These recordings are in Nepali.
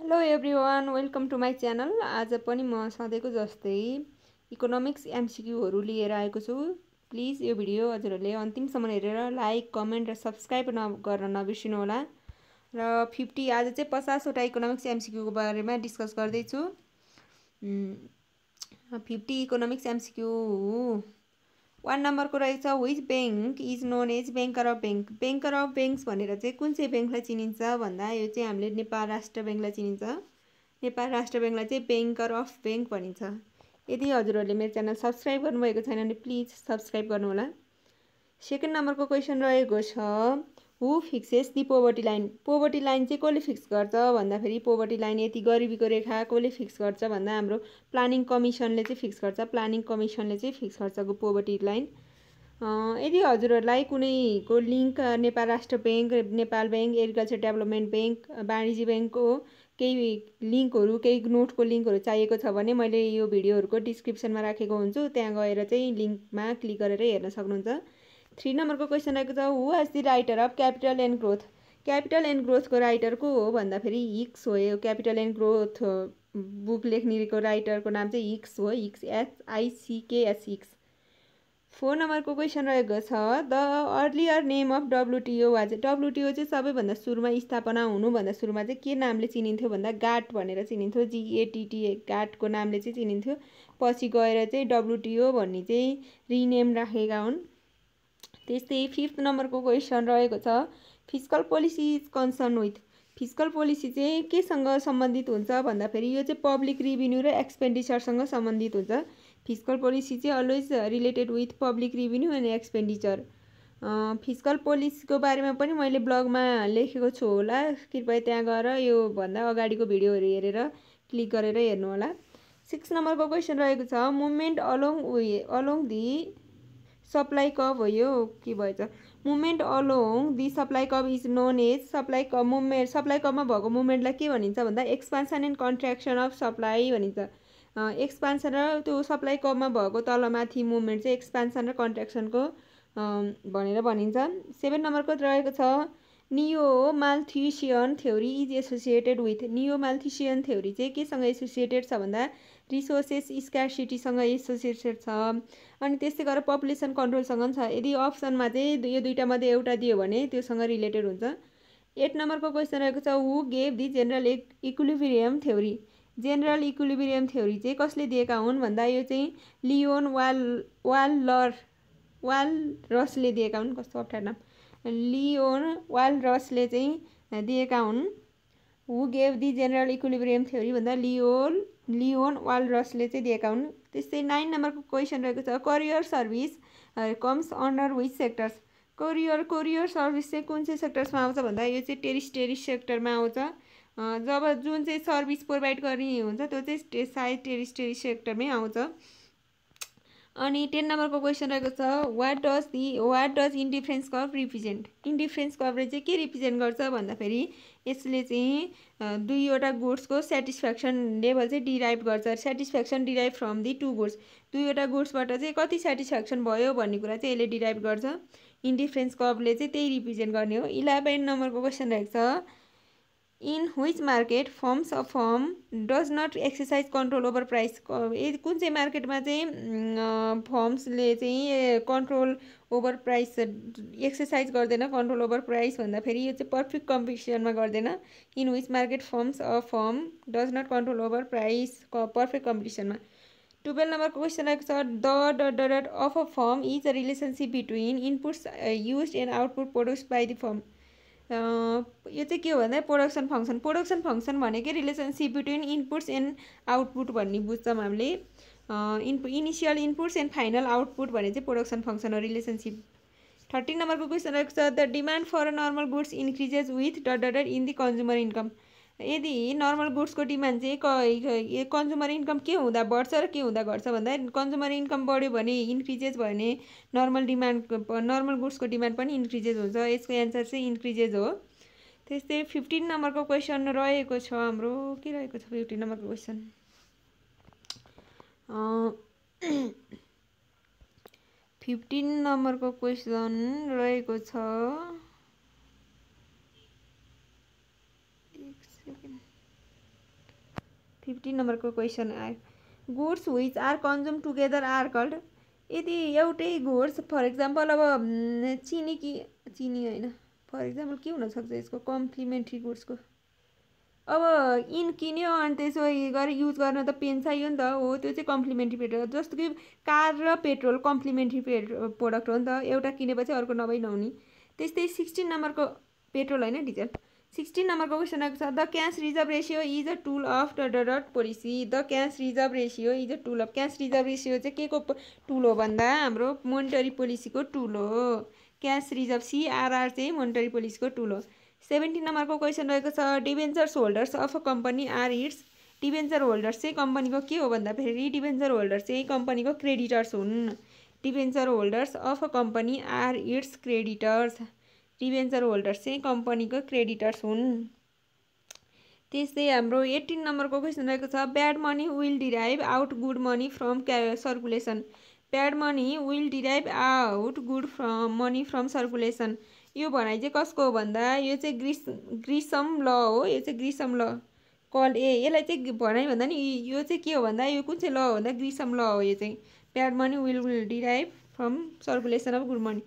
Hello everyone, welcome to my channel. आज पनि म सधैँको जस्तै इकोनोमिक्स एमसिक्यूहरू लिएर आएको छु। प्लिज यो भिडियो हजुरहरूले अन्तिमसम्म हेरेर लाइक, कमेन्ट र सब्सक्राइब गर्न नबिर्सिनु होला। र आज चाहिँ 50वटा इकोनोमिक्स एमसिक्यूको बारेमा डिस्कस गर्दैछु। 50 इकोनोमिक्स एमसिक्यू 1 नम्बरको रहेछ, which bank is known as banker of bank. Banker of banks भनेर चाहिँ कुन चाहिँ ब्याङ्कलाई चिनिन्छ भन्दा यो चाहिँ हामीले नेपाल राष्ट्र ब्याङ्कलाई चिनिन्छ। नेपाल राष्ट्र ब्याङ्कलाई चाहिँ ब्याङ्कर अफ ब्याङ्क भनिन्छ। यदि हजुरहरूले मेरो च्यानल सब्सक्राइब गर्नुभएको छैन भने प्लिज सब्सक्राइब गर्नुहोला। सेकेन्ड नम्बरको क्वेसन रहेको छ, who fixes the poverty line. Poverty line चाहिँ कसले फिक्स गर्छ भन्दाखेरि पोभर्टी लाइन यति गरिबीको रेखा कसले फिक्स गर्छ भन्दा हाम्रो प्लानिङ कमिसनले चाहिँ फिक्स गर्छ। प्लानिङ कमिसनले चाहिँ फिक्स गर्छ पोभर्टी लाइन। यदि हजुरहरूलाई कुनैको लिङ्क नेपाल राष्ट्र bank, Nepal bank, agriculture development bank, वाणिज्य ब्याङ्कको केही लिङ्कहरू, केही नोटको लिङ्कहरू चाहिएको छ भने मैले यो भिडियोहरूको डिस्क्रिप्सनमा राखेको हुन्छु, त्यहाँ गएर चाहिँ लिङ्कमा क्लिक गरेर हेर्न सक्नुहुन्छ। 3 नम्बरको क्वेसन रहेको छ, who was the writer of capital and growth. Capital and ग्रोथको राइटर को हो भन्दाखेरि हिक्स हो। यो क्यापिटल एन्ड ग्रोथ बुक लेख्नेको राइटरको नाम चाहिँ हिक्स हो। Hicks, HICKS, Hicks. 4 नम्बरको क्वेसन रहेको छ, the earlier name of WTO was. WTO चाहिँ सबैभन्दा सुरुमा स्थापना हुनुभन्दा सुरुमा चाहिँ के नामले चिनिन्थ्यो भन्दा गाट भनेर चिनिन्थ्यो। GATT, गाटको नामले चाहिँ चिनिन्थ्यो। पछि गएर चाहिँ WTO भन्ने चाहिँ रिनेम राखेका हुन्। त्यस्तै 5th नम्बरको क्वेसन रहेको छ, fiscal policy is concern with. Fiscal policy चाहिँ केसँग सम्बन्धित हुन्छ भन्दाखेरि यो चाहिँ पब्लिक रिभिन्यू र एक्सपेन्डिचरसँग सम्बन्धित हुन्छ। फिस्कल पोलिसी चाहिँ always related with public revenue and expenditure. Fiscal पोलिसीको बारेमा पनि मैले ब्लगमा लेखेको छु होला, कृपया त्यहाँ गएर यो भन्दा अगाडिको भिडियोहरू हेरेर क्लिक गरेर हेर्नु होला। 6 नम्बरको क्वेसन रहेको छ, movement along the supply curve हो। यो के भएछ, movement along the supply curve is known as supply curve. Supply कर्भमा भएको मुभमेन्टलाई के भनिन्छ भन्दा expansion and contraction of supply भनिन्छ। एक्सपान्सन र त्यो सप्लाई कर्भमा भएको तलमाथि मुभमेन्ट चाहिँ एक्सपान्सन र कन्ट्र्याक्सनको भनेर भनिन्छ। 7 नम्बरको रहेको छ, neo Malthusian theory is associated with. Neo Malthusian theory चाहिँ केसँग एसोसिएटेड छ भन्दा रिसोर्सेस स्क्यार्सिटीसँग एसोसिएटेड छ। अनि त्यस्तै गरेर पपुलेसन कन्ट्रोलसँग पनि छ। यदि अप्सनमा चाहिँ यो दुईटा मध्ये एउटा दियो भने त्योसँग रिलेटेड हुन्छ। 8 नम्बरको क्वेसन रहेको छ, who gave the general equilibrium theory. General equilibrium theory चाहिँ कसले दिएका हुन् भन्दा यो चाहिँ लियोन वालरसले दिएका हुन्। कस्तो अप्ठ्यारो नाम, लियोन वालरसले चाहिँ दिएका हुन्। Who gave the general equilibrium theory भन्दा लियोन वालरसले चाहिँ दिएका हुन्। त्यस्तै 9 नम्बरको क्वेसन रहेको छ, career service comes under which sectors. Courier service चाहिँ कुन चाहिँ सेक्टर्समा आउँछ भन्दा यो चाहिँ टेरिस सेक्टरमा आउँछ। जब जुन चाहिँ सर्भिस प्रोभाइड गर्ने हुन्छ त्यो चाहिँ सायद टेरिस सेक्टरमै आउँछ। अनि 10 नम्बरको क्वेसन रहेको छ, what does indifference curve represent. Indifference कर्भले चाहिँ के रिप्रेजेन्ट गर्छ भन्दाखेरि यसले चाहिँ दुईवटा गुड्सको सेटिस्फ्याक्सन लेभल चाहिँ डिराइभ गर्छ। Satisfaction derive from the two goods. दुईवटा गुड्सबाट चाहिँ कति सेटिस्फ्याक्सन भयो भन्ने कुरा चाहिँ यसले डिराइभ गर्छ। इन्डिफरेन्स कर्भले चाहिँ त्यही रिप्रेजेन्ट गर्ने हो। 11 नम्बरको क्वेसन रहेको छ, in which market firms a firm does not exercise control over price. कुन चाहिँ मार्केटमा चाहिँ फर्म्सले चाहिँ कन्ट्रोल ओभर प्राइस एक्सर्साइज गर्दैन। कन्ट्रोल ओभर प्राइस भन्दाखेरि यो चाहिँ पर्फेक्ट कम्पिटिसनमा गर्दैन। In which market firms a firm does not control over price perfect कम्पिटिसनमा। 12 नम्बरको क्वेसन रहेको छ, the of a firm is a relationship between inputs use and output produce by the form. यो चाहिँ के हो भन्दा प्रोडक्सन फङ्सन भनेकै relationship between inputs and output भन्ने बुझ्छौँ हामीले। Initial inputs and final output भने चाहिँ प्रोडक्सन फङ्सन हो, रिलेसनसिप। 13 नम्बरको क्वेसन रहेको छ, the demand for normal goods increases with in the consumer income. यदि नर्मल गुड्सको डिमान्ड चाहिँ कन्ज्युमर इन्कम के हुँदा बढ्छ र के हुँदा घट्छ भन्दा कन्ज्युमर इन्कम बढ्यो भने इन्क्रिजेज भयो भने नर्मल गुड्सको डिमान्ड पनि इन्क्रिजेज हुन्छ। यसको एन्सर चाहिँ इन्क्रिजेज हो। त्यस्तै 15 नम्बरको क्वेसन रहेको छ हाम्रो, के रहेको छ 15 नम्बरको क्वेसन, 15 नम्बरको क्वेसन रहेको छ, एक सेकेन्ड, 15 नम्बरको क्वेसन आयो goods which are consume together are called यदि एउटै गुड्स फर इक्जाम्पल अब चिनी होइन फर इक्जाम्पल के हुनसक्छ यसको कम्प्लिमेन्ट्री गुड्सको अब इन किन्यो अनि त्यसो गरेर युज गर्न त पेन चाहियो नि त हो त्यो चाहिँ कम्प्लिमेन्ट्री पेट्रोल जस्तो कि कार र पेट्रोल कम्प्लिमेन्ट्री प्रोडक्ट हो नि त एउटा किनेपछि अर्को नभई नहुने त्यस्तै 16 नम्बरको पेट्रोल होइन डिजल 16 नम्बरको क्वेसन आएको छ the cash reserve ratio is a tool of the policy the cash reserve ratio is a tool of cash reserve ratio चाहिँ के को टुल हो भन्दा हाम्रो मोनिटरी पोलिसीको टुल हो क्यास रिजर्भ CRR चाहिँ मोनिटरी पोलिसीको टुल हो 17 नम्बरको क्वेसन रहेको छ debentures holders of a company are its debenture holders चाहिँ कम्पनीको के हो भन्दाखेरि डिबेन्चर होल्डर्स चाहिँ कम्पनीको क्रेडिटर्स हुन् debenture holders of a company are its creditors debenture holders चाहिँ कम्पनीको क्रेडिटर्स हुन् त्यस्तै हाम्रो 18 नम्बरको क्वेसन रहेको छ bad money will derive out good money from circulation bad money will derive out good money from circulation यो भनाइ चाहिँ कसको हो भन्दा यो चाहिँ ग्रिसम ल हो यो चाहिँ ग्रिसम ल कल यसलाई चाहिँ भनाइ भन्दा नि यो चाहिँ के हो भन्दा यो कुन चाहिँ ल हो भन्दा ग्रिसम ल हो यो चाहिँ bad money will derive from circulation of good money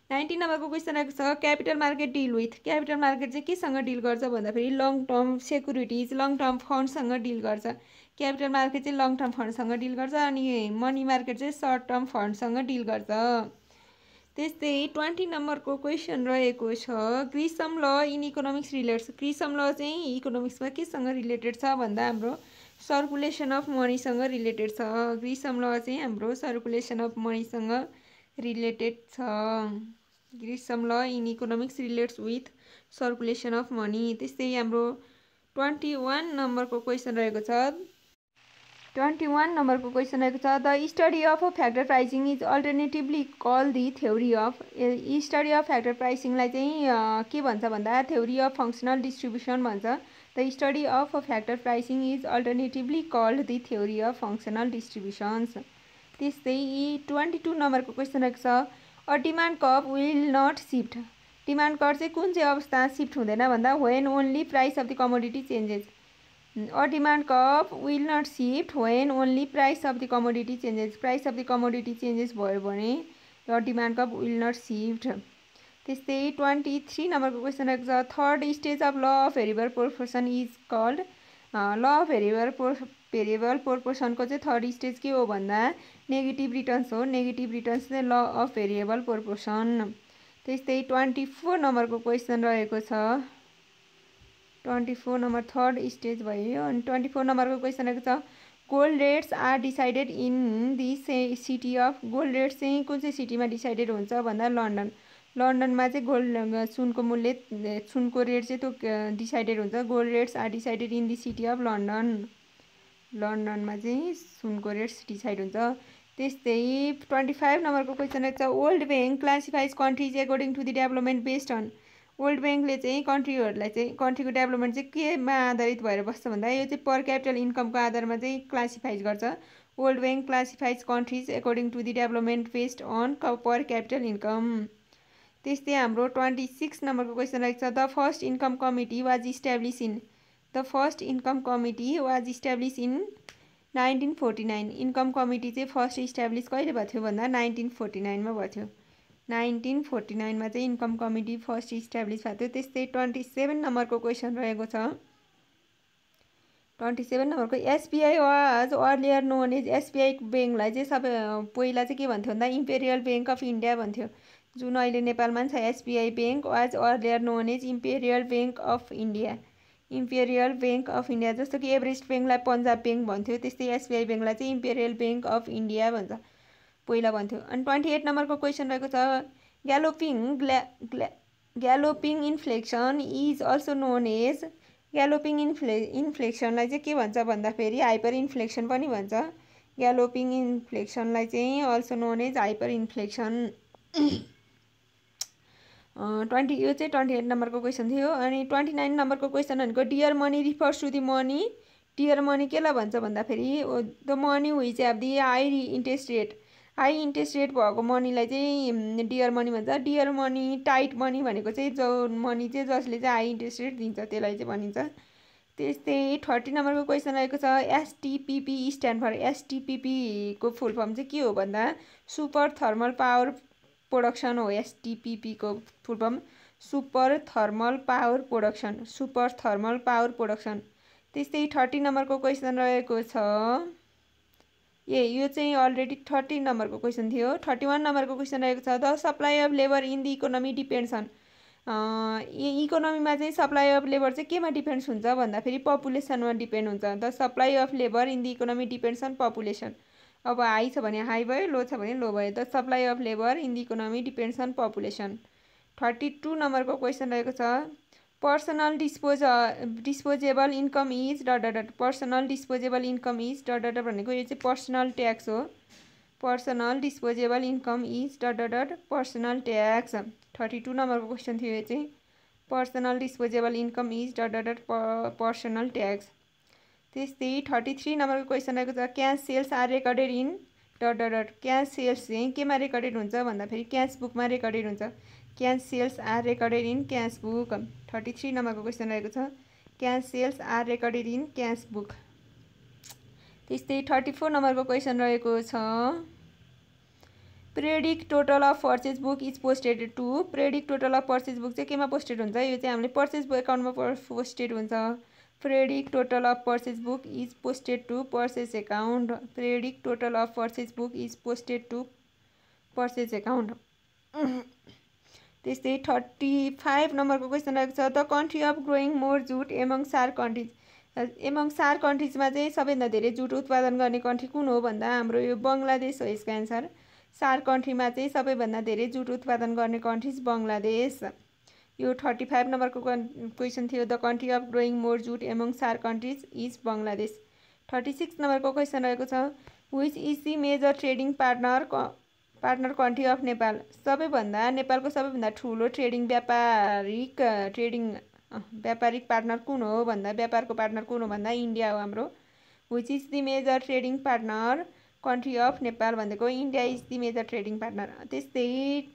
19 नम्बरको क्वेसन आएको छ capital market deal with capital market चाहिँ केसँग डिल गर्छ भन्दाखेरि long term securities long term फन्डसँग डिल गर्छ क्यापिटल मार्केट चाहिँ लङ टर्म फन्डसँग डिल गर्छ अनि मनी मार्केट चाहिँ सर्ट टर्म फन्डसँग डिल गर्छ त्यस्तै 20 नम्बरको क्वेसन रहेको छ ग्रिसम ल इन इकोनोमिक्स रिलेट्स ग्रिसम ल चाहिँ इकोनोमिक्समा केसँग रिलेटेड छ भन्दा हाम्रो सर्कुलेसन अफ मनीसँग रिलेटेड छ ग्रिसम ल चाहिँ हाम्रो सर्कुलेसन अफ मनीसँग रिलेटेड छ ग्रिसम ल in economics relates with circulation of money त्यस्तै हाम्रो 21 नम्बरको क्वेसन रहेको छ 21 नम्बरको क्वेसन रहेको छ the study of factor pricing is alternatively call the theory of study of factor प्राइसिङलाई चाहिँ के भन्छ भन्दा थ्योरी अफ फङ्सनल डिस्ट्रिब्युसन भन्छ the study of factor pricing is alternatively called the theory of functional distributions त्यस्तै 22 नम्बरको क्वेसन रहेको छ a demand curve will not shift demand curve चाहिँ कुन चाहिँ अवस्था सिफ्ट हुँदैन भन्दा when only price of the commodity changes a demand curve will not shift when only price of the commodity changes price of the commodity changes भयो भने र demand curve will not shift त्यस्तै 23 नम्बरको क्वेसन रहेको छ third stage of law of variable proportion is called law of variable प्रोपोर्सनको चाहिँ थर्ड स्टेज के हो भन्दा नेगेटिभ रिटर्न्स हो नेगेटिभ रिटर्न्स चाहिँ ल अफ भेरिएबल प्रोपोर्सन त्यस्तै 24 नम्बरको क्वेसन रहेको छ 24 नम्बर थर्ड स्टेज भयो अनि 24 नम्बरको क्वेसन रहेको छ gold rates are decided in the city of gold rates चाहिँ कुन चाहिँ सिटीमा डिसाइडेड हुन्छ भन्दा लन्डन लन्डनमा चाहिँ गोल्ड सुनको मूल्य सुनको रेट चाहिँ त्यो डिसाइडेड हुन्छ gold rates are decided in the city of London लन्डनमा चाहिँ सुनको रेट्स डिसाइड हुन्छ त्यस्तै 25 नम्बरको क्वेसन रहेको छ World Bank classifies countries according to the development based on World ब्याङ्कले चाहिँ कन्ट्रीहरूलाई चाहिँ कन्ट्रीको डेभलपमेन्ट चाहिँ केमा आधारित भएर बस्छ भन्दा यो चाहिँ पर क्यापिटल इन्कमको आधारमा चाहिँ क्लासिफाइज गर्छ World Bank classifies countries according to the development based on per capital income त्यस्तै हाम्रो 26 नम्बरको क्वेसन रहेको छ the first income committee was establish in the first income committee was establish in 1949 income committee चाहिँ फर्स्ट इस्टाब्लिस कहिले भएको थियो भन्दा 1949 मा भएको थियो 1949 मा चाहिँ इन्कम कमिटी फर्स्ट इस्टाब्लिस भएको थियो त्यस्तै 27 नम्बरको क्वेसन रहेको छ 27 नम्बरको SBI was earlier known as SBI ब्याङ्कलाई चाहिँ सबै पहिला चाहिँ के भन्थ्यो भन्दा इम्पेरियल ब्याङ्क अफ इन्डिया भन्थ्यो जुन अहिले नेपालमा छ SBI bank was earlier known as Imperial Bank of India Imperial Bank of India जस्तो कि एभरेस्ट ब्याङ्कलाई पन्जाब ब्याङ्क भन्थ्यो त्यस्तै एसबिआई ब्याङ्कलाई चाहिँ इम्पेरियल ब्याङ्क अफ इन्डिया भन्छ पहिला भन्थ्यो अनि 28 नम्बरको क्वेसन रहेको छ ग्यालोपिङ inflection is also known as ग्यालोपिङ इन्फ्लेक्सनलाई चाहिँ के भन्छ भन्दाखेरि हाइपर इन्फ्लेक्सन पनि भन्छ ग्यालोपिङ इन्फ्लेक्सनलाई चाहिँ अल्सो नोन एज हाइपर इन्फ्लेक्सन यो चाहिँ 28 नम्बरको क्वेसन थियो अनि 29 नम्बरको क्वेसन भनेको dear money refers to the money dear money केलाई भन्छ भन्दाखेरि the money which have the high interest rate भएको मनीलाई चाहिँ डियर मनी भन्छ डियर मनी टाइट मनी भनेको चाहिँ जो मनी चाहिँ जसले चाहिँ हाई इन्ट्रेस्ट रेट दिन्छ त्यसलाई चाहिँ भनिन्छ त्यस्तै 30 नम्बरको क्वेसन रहेको छ एसटिपिपी स्ट्यान्ड फर एसटिपिपी को फुल फर्म चाहिँ के हो भन्दा सुपर थर्मल पावर प्रोडक्सन हो। एसटिपिपी को full form super thermal power production, super thermal power production. त्यस्तै 30 नम्बरको क्वेसन रहेको छ यो चाहिँ अलरेडी 30 नम्बरको क्वेसन थियो। 31 नम्बरको क्वेसन रहेको छ the supply of labour in the economy depends on. इकोनोमीमा चाहिँ सप्लाई अफ लेबर चाहिँ केमा डिपेन्ड्स हुन्छ भन्दाखेरि पपुलेसनमा डिपेन्ड हुन्छ। The supply of labour in the economy depends on population. अब हाई छ भने हाई भयो, लो छ भने लो भयो। The supply of labour in the economy depends on population. 32 नम्बरको क्वेसन रहेको छ personal disposable income is dot personal disposable income is dot भनेको यो चाहिँ पर्सनल ट्याक्स हो। Personal disposable income is dot personal tax. 32 नम्बरको क्वेसन थियो यो चाहिँ personal disposable income is dot personal tax. त्यस्तै 33 नम्बरको क्वेसन रहेको छ cash sales are recorded in dot cash sales चाहिँ केमा रेकर्डेड हुन्छ भन्दाखेरि क्यास बुकमा रेकर्डेड हुन्छ। Cash sales are recorded in cash book. 33 नम्बरको क्वेसन रहेको छ cash sales are recorded in cash book. त्यस्तै 34 नम्बरको क्वेसन रहेको छ predict total of purchase book is posted to. Predict total of purchase book चाहिँ केमा पोस्टेड हुन्छ, यो चाहिँ हामीले पर्चेज बुक एकाउन्टमा पोस्टेड हुन्छ। Predict total of purchase book is posted to purchase account. Predict total of purchase book is posted to purchase account. त्यस्तै 35 नम्बरको क्वेसन रहेको छ the country of growing more jute among SAARC countries. Among SAARC कन्ट्रिजमा चाहिँ सबैभन्दा धेरै जुट उत्पादन गर्ने कन्ट्री कुन हो भन्दा हाम्रो यो बङ्गलादेश हो यसको एन्सर। सार कन्ट्रीमा चाहिँ सबैभन्दा धेरै जुट उत्पादन गर्ने कन्ट्रिज बङ्गलादेश। यो 35 नम्बरको क्वेसन थियो the country of growing more jute among SAARC countries is Bangladesh. 36 नम्बरको क्वेसन रहेको छ which is the major trading partner country of Nepal. नेपालको सबैभन्दा ठुलो व्यापारिक पार्टनर कुन हो भन्दा व्यापारको पार्टनर कुन हो भन्दा इन्डिया हो हाम्रो। Which is the major trading partner country of Nepal भनेको India is the major trading partner. त्यस्तै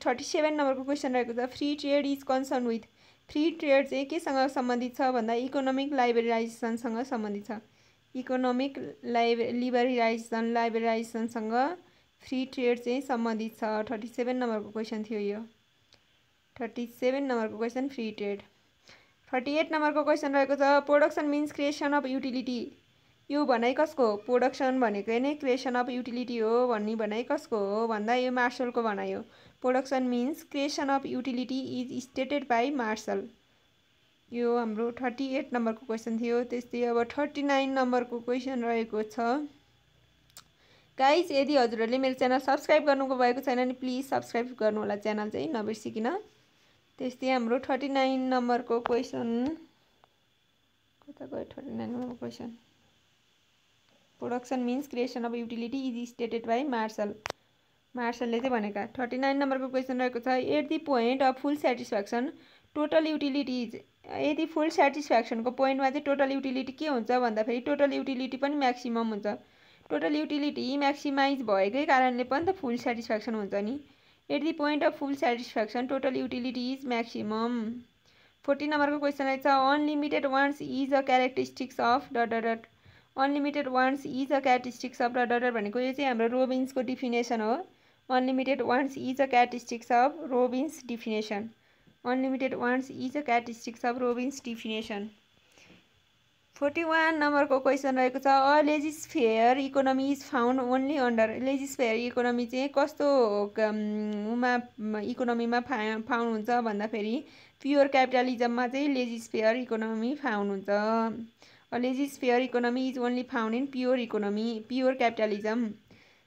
37 नम्बरको क्वेसन रहेको छ free trade is concern with. Free trade चाहिँ केसँग सम्बन्धित छ भन्दा इकोनोमिक लाइबरलाइजेसनसँग सम्बन्धित छ। इकोनोमिक लाइबरलाइजेसनसँग फ्री ट्रेड चाहिँ सम्बन्धित छ। 37 नम्बरको क्वेसन थियो यो। 37 नम्बरको क्वेसन फ्री ट्रेड। 38 नम्बरको क्वेसन रहेको छ production means creation of utility. यो भनाइ कसको हो? प्रोडक्सन भनेकै नै क्रिएसन अफ युटिलिटी हो भन्ने भनाइ कसको हो भन्दा यो मार्शलको भनाइ हो। Production means creation of utility is stated by Marshall. यो हाम्रो 38 नम्बरको क्वेसन थियो। त्यस्तै अब 39 नम्बरको क्वेसन रहेको छ गाइज यदि हजुरहरूले मेरो च्यानल सब्सक्राइब गर्नुभएको भएको छैन भने प्लिज सब्सक्राइब गर्नु होला च्यानल चाहिँ नबिर्सिकिन। त्यस्तै हाम्रो 39 नम्बरको क्वेसन कता गयो 39 नम्बरको question production means creation of utility is stated by Marshall. मार्शलले चाहिँ भनेका। 39 नम्बरको क्वेसन रहेको छ at the point of full satisfaction total utility is. यदि फुल सेटिस्फ्याक्सनको पोइन्टमा चाहिँ टोटल युटिलिटी के हुन्छ भन्दाखेरि टोटल युटिलिटी पनि म्याक्सिमम हुन्छ। टोटल युटिलिटी म्याक्सिमाइज भएकै कारणले पनि त फुल सेटिस्फ्याक्सन हुन्छ नि। At the point of full satisfaction total utility is maximum. 40 नम्बरको क्वेसन रहेछ unlimited wants is a characteristics of dot. Unlimited wants is a characteristics of dot भनेको यो चाहिँ हाम्रो रोबिन्सको डिफिनेसन हो। Unlimited wants is a characteristics of Robbins definition. Unlimited wants is a characteristics of Robbins definition. 41 नम्बरको क्वेसन रहेको छ a laissez faire economy is found only under. Laissez faire economy चाहिँ कस्तो इकोनोमीमा फाउन्ड हुन्छ भन्दाखेरि प्योर क्यापिटलिजममा चाहिँ लेजिस्फेयर इकोनोमी फाउन्ड हुन्छ। A laissez faire economy is only found in pure economy pure capitalism.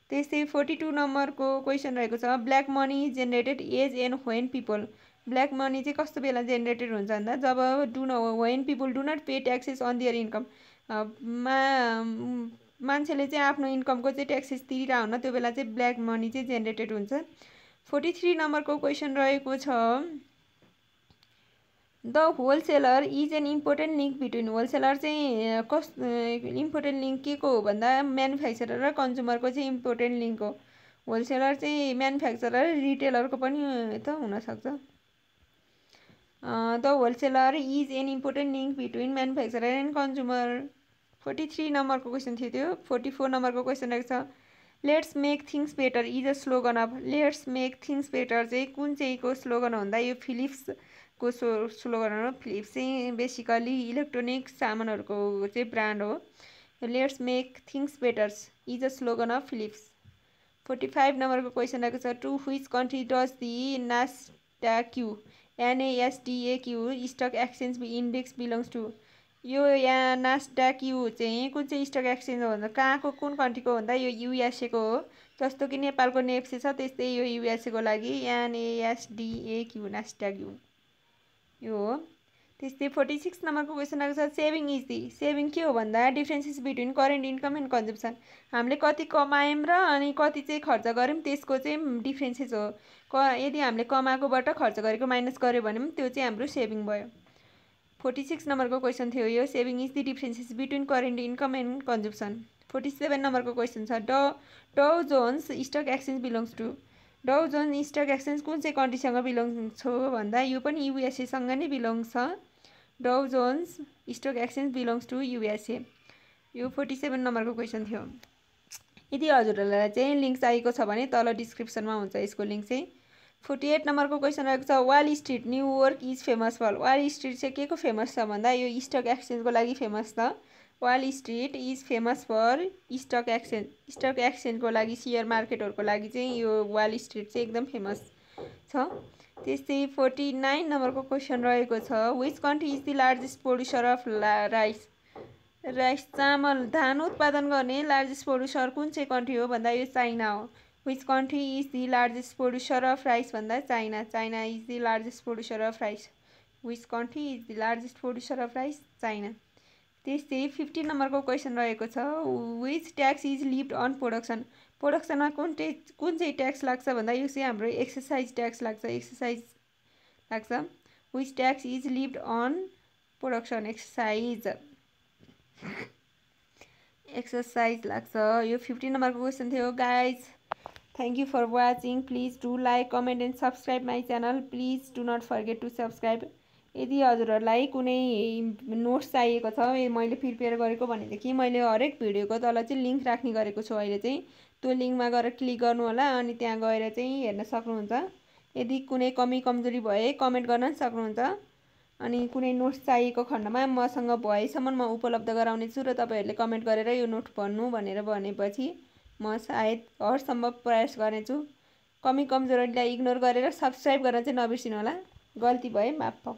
त्यस्तै 42 नम्बरको क्वेसन रहेको छ black money is generated as and when people. Black money चाहिँ कस्तो बेला जेनेरेटेड हुन्छ भन्दा जब when people do not pay taxes on there income. मान्छेले चाहिँ आफ्नो इन्कमको चाहिँ ट्याक्सेस तिरिरहेको हुन्न त्यो बेला चाहिँ ब्ल्याक मनी चाहिँ जेनेरेटेड हुन्छ। 43 नम्बरको क्वेसन रहेको छ the wholesaler is an important link between. Wholesaler चाहिँ इम्पोर्टेन्ट लिङ्क के को हो भन्दा म्यानुफ्याक्चरर र कन्ज्युमरको चाहिँ इम्पोर्टेन्ट लिङ्क हो। होलसेलर चाहिँ म्यानुफ्याक्चरर रिटेलरको पनि त हुनसक्छ। The wholesaler is an important link between manufacturer and consumer 43 नम्बरको क्वेसन थियो त्यो 44 नम्बरको क्वेसन रहेको छ let's make things better is a slogan of let's make things better चाहिँ कुन चाहिँको स्लोगन हो भन्दा यो फिलिप्सको स्लोगन हो फिलिप्स चाहिँ बेसिकली इलेक्ट्रोनिक सामानहरूको चाहिँ ब्रान्ड हो let's make things better is a slogan of Philips 45 नम्बरको क्वेसन रहेको छ to which country does the NASDAQ NASDAQ stock exchange index belongs to यो यहाँ नास्डाक्यू चाहिँ कुन चाहिँ स्टक एक्सचेन्ज हो भन्दा कहाँको कुन कन्ट्रीको भन्दा यो युएसएको हो जस्तो कि नेपालको नेप्से छ त्यस्तै यो युएसएको लागि NASDAQ नास्डाक्यू यो हो त्यस्तै 46 नम्बरको क्वेसन आएको छ सेभिङ इज दि सेभिङ के हो भन्दा differences between current income and consumption हामीले कति कमायौँ र अनि कति चाहिँ खर्च गऱ्यौँ त्यसको चाहिँ डिफ्रेन्सेस हो यदि हामीले कमाएकोबाट खर्च गरेको माइनस गऱ्यो भने त्यो चाहिँ हाम्रो सेभिङ भयो 46 नम्बरको क्वेसन थियो यो saving is the differences between current income and consumption 47 नम्बरको क्वेसन छ Dow Jones stock exchange belongs to Dow Jones stock exchange कुन चाहिँ कन्ट्रीसँग बिलोङ्स हो भन्दा यो पनि युएसएसँग नै बिलोङ्स छ Dow Jones stock exchange belongs to USA यो 47 नम्बरको क्वेसन थियो यदि हजुरहरूलाई चाहिँ लिङ्क चाहिएको छ भने तल डिस्क्रिप्सनमा हुन्छ यसको लिङ्क चाहिँ 48 नम्बरको क्वेसन रहेको छ Wall Street New York is famous for Wall Street चाहिँ के को फेमस छ भन्दा यो स्टक एक्सचेन्जको लागि फेमस छ Wall Street is famous for stock एक्सचेन्जको लागि सेयर मार्केटहरूको लागि चाहिँ यो वाल स्ट्रिट चाहिँ एकदम फेमस छ त्यस्तै 49 नम्बरको क्वेसन रहेको छ which country is the largest producer of rice चामल धान उत्पादन गर्ने लार्जेस्ट प्रोड्युसर कुन चाहिँ कन्ट्री हो भन्दा यो चाइना हो which country is the largest producer of rice भन्दा China is the largest producer of rice which country is the largest producer of rice China त्यस्तै 50 नम्बरको क्वेसन रहेको छ which tax is levied on प्रोडक्सनमा कुन चाहिँ ट्याक्स लाग्छ भन्दा यो चाहिँ हाम्रो एक्सर्साइज ट्याक्स लाग्छ which tax is levied on production excise लाग्छ यो 50 नम्बरको क्वेसन थियो guys thank you for watching please do like comment and subscribe my channel please do not forget to subscribe यदि हजुरहरूलाई कुनै नोट्स चाहिएको छ मैले प्रिपेयर गरेको भनेदेखि मैले हरेक भिडियोको तल चाहिँ लिङ्क राख्ने गरेको छु अहिले चाहिँ त्यो लिङ्कमा गएर क्लिक गर्नु होला अनि त्यहाँ गएर चाहिँ हेर्न सक्नुहुन्छ यदि कुनै कमी कमजोरी भए कमेन्ट गर्न सक्नुहुन्छ अनि कुनै नोट्स चाहिएको खण्डमा मसँग भएसम्म म उपलब्ध गराउने छु र तपाईँहरूले कमेन्ट गरेर यो नोट भन्नु भनेर भनेपछि म सायद हरसम्भव प्रयास गर्नेछु कमी कमजोरीलाई इग्नोर गरेर सब्सक्राइब गर्न चाहिँ नबिर्सिनु होला गल्ती भए माफ पाऊ